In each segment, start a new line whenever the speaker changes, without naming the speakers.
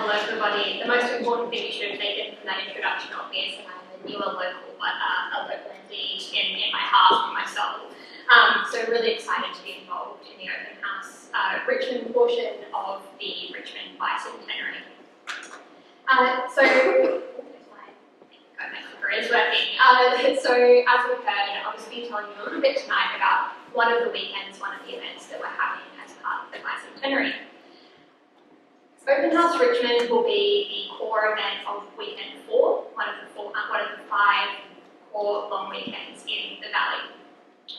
hello everybody. The most important thing you should have taken from that introduction obviously I'm a newer local indeed in my heart and my soul. So really excited to be involved in the Open House Richmond portion of the Richmond Bicentenary. So as we've heard, I'll just be telling you a little bit tonight about one of the weekends, one of the events that we're having as part of the Bicentenary. Open House Richmond will be the core event of weekend 4, one of the 5 core long weekends in the Valley.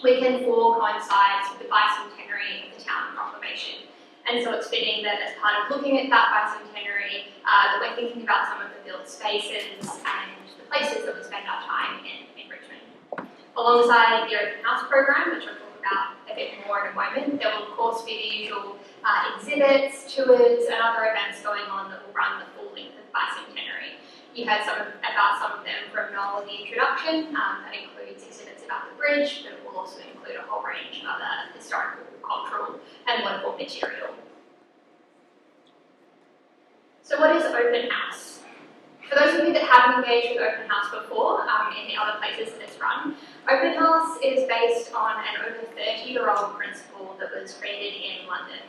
Weekend 4 coincides with the bicentenary of the town proclamation, and so it's fitting that as part of looking at that bicentenary, that we're thinking about some of the built spaces and the places that we spend our time in Richmond. Alongside the Open House program, which I'll talk about a bit more in a moment, there will of course be the usual exhibits, tours and other events going on that will run the full length of the bicentenary. You heard about some of them from Noel in the introduction. That includes exhibits about the bridge, but it will also include a whole range of other historical, cultural and local material. So what is Open House? For those of you that haven't engaged with Open House before, in the other places that it's run, Open House is based on an over 30-year-old principle that was created in London.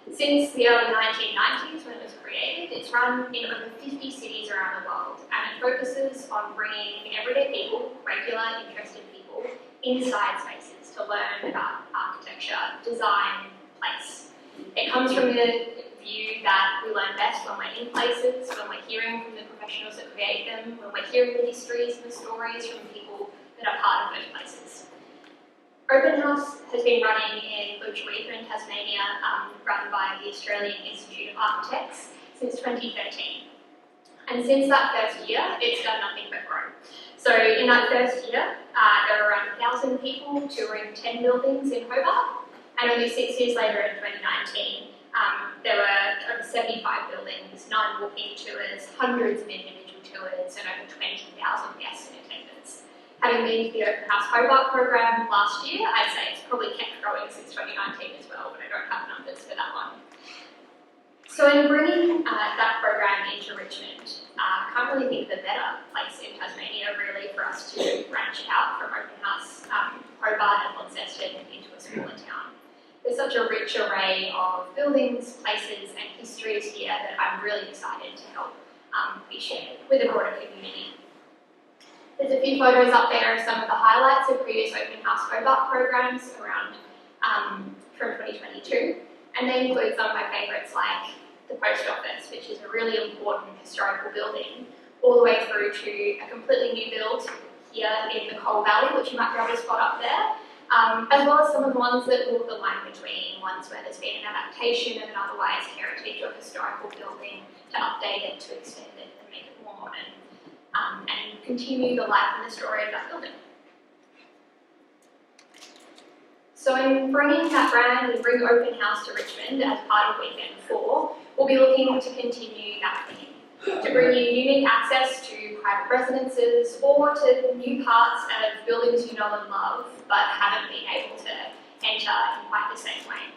Since the early 1990s when it was created, it's run in over 50 cities around the world, and it focuses on bringing everyday people, regular, interested people, inside spaces to learn about architecture, design, place. It comes from the view that we learn best when we're in places, when we're hearing from the professionals that create them, when we're hearing the histories and the stories from people that are part of those places. Open House has been running in in Tasmania, run by the Australian Institute of Architects since 2013. And since that first year, it's done nothing but grow. So in that first year, there were around 1,000 people touring 10 buildings in Hobart, and only 6 years later in 2019, there were over 75 buildings, 9 walking tours, hundreds of individual tours, and over 20,000 guests in attendance. Having been to the Open House Hobart program last year, I'd say it's probably kept growing since 2019 as well, but I don't have numbers for that one. So in bringing that program into Richmond, I can't really think of a better place in Tasmania really for us to branch out from Open House Hobart and Launceston into a smaller town. There's such a rich array of buildings, places and histories here that I'm really excited to help be shared with the broader community. There's a few photos up there of some of the highlights of previous Open House Hobart programs around from 2022, and they include some of my favourites like the Post Office, which is a really important historical building, all the way through to a completely new build here in the Coal Valley, which you might be able to spot up there, as well as some of the ones that walk the line between, ones where there's been an adaptation of an otherwise heritage or historical building to update it, to extend it and make it more modern. And continue the life and the story of that building. So in bringing that brand and bring Open House to Richmond as part of Weekend 4, we'll be looking to continue that theme, to bring you unique access to private residences or to new parts of buildings you know and love but haven't been able to enter in quite the same way.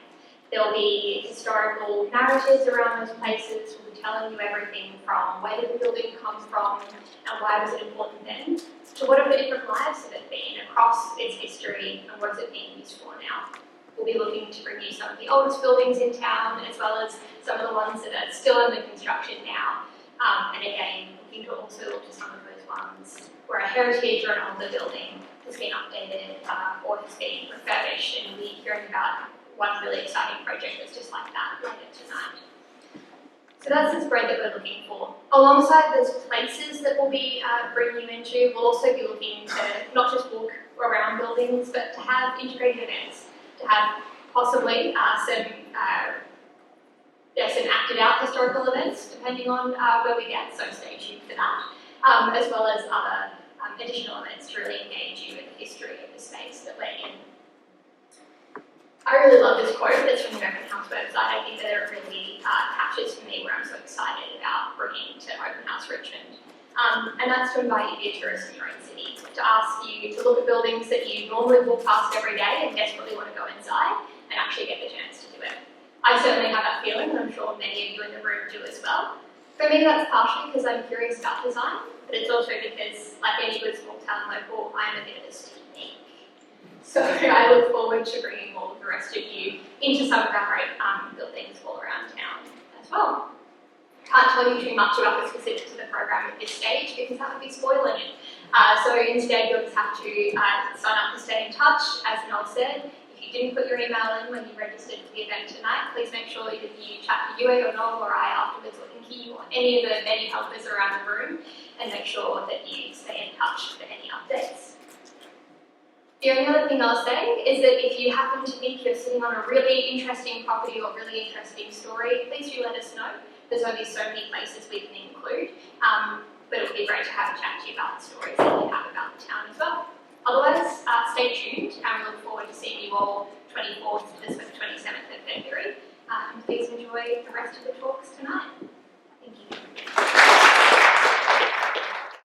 There'll be historical narratives around those places. We'll be telling you everything from where did the building come from and why was it important then, to what are the different lives that have been across its history and what is it being used for now. We'll be looking to bring you some of the oldest buildings in town as well as some of the ones that are still under construction now. And again, looking to also look to some of those ones where a heritage or an older building has been updated or has been refurbished, and we'll be hearing about one really exciting project that's just like that later tonight. So that's the spread that we're looking for. Alongside those places that we'll be bringing you into, we'll also be looking to not just walk around buildings, but to have integrated events, to have possibly some acted out historical events, depending on where we get, so stay tuned for that, as well as other additional events to really engage you in the history of the space that we're in. I really love this quote that's from the Open House website. I think that it really captures for me where I'm so excited about bringing to Open House Richmond. And that's to invite you to be a tourist in your own city, to ask you to look at buildings that you normally walk past every day and desperately want to go inside and actually get the chance to do it. I certainly have that feeling, and I'm sure many of you in the room do as well. For me, that's partially because I'm curious about design, but it's also because, like any good small town local, I'm a bit of a sneak. So I look forward to bringing all of the rest of you into some of our great buildings all around town as well. Can't tell you too much about the specifics of the program at this stage because that would be spoiling it. So instead, you'll just have to sign up to stay in touch. As Noel said, if you didn't put your email in when you registered for the event tonight, please make sure that you chat to Yue or Noel or I afterwards, or Inky or any of the many helpers around the room, and make sure that you stay in touch for any updates. The only other thing I'll say is that if you happen to think you're sitting on a really interesting property or really interesting story, please do let us know. There's only so many places we can include, but it would be great to have a chat to you about the stories that you have about the town as well. Otherwise, stay tuned, and we look forward to seeing you all 24th to the 27th of February. Please enjoy the rest of the talks tonight.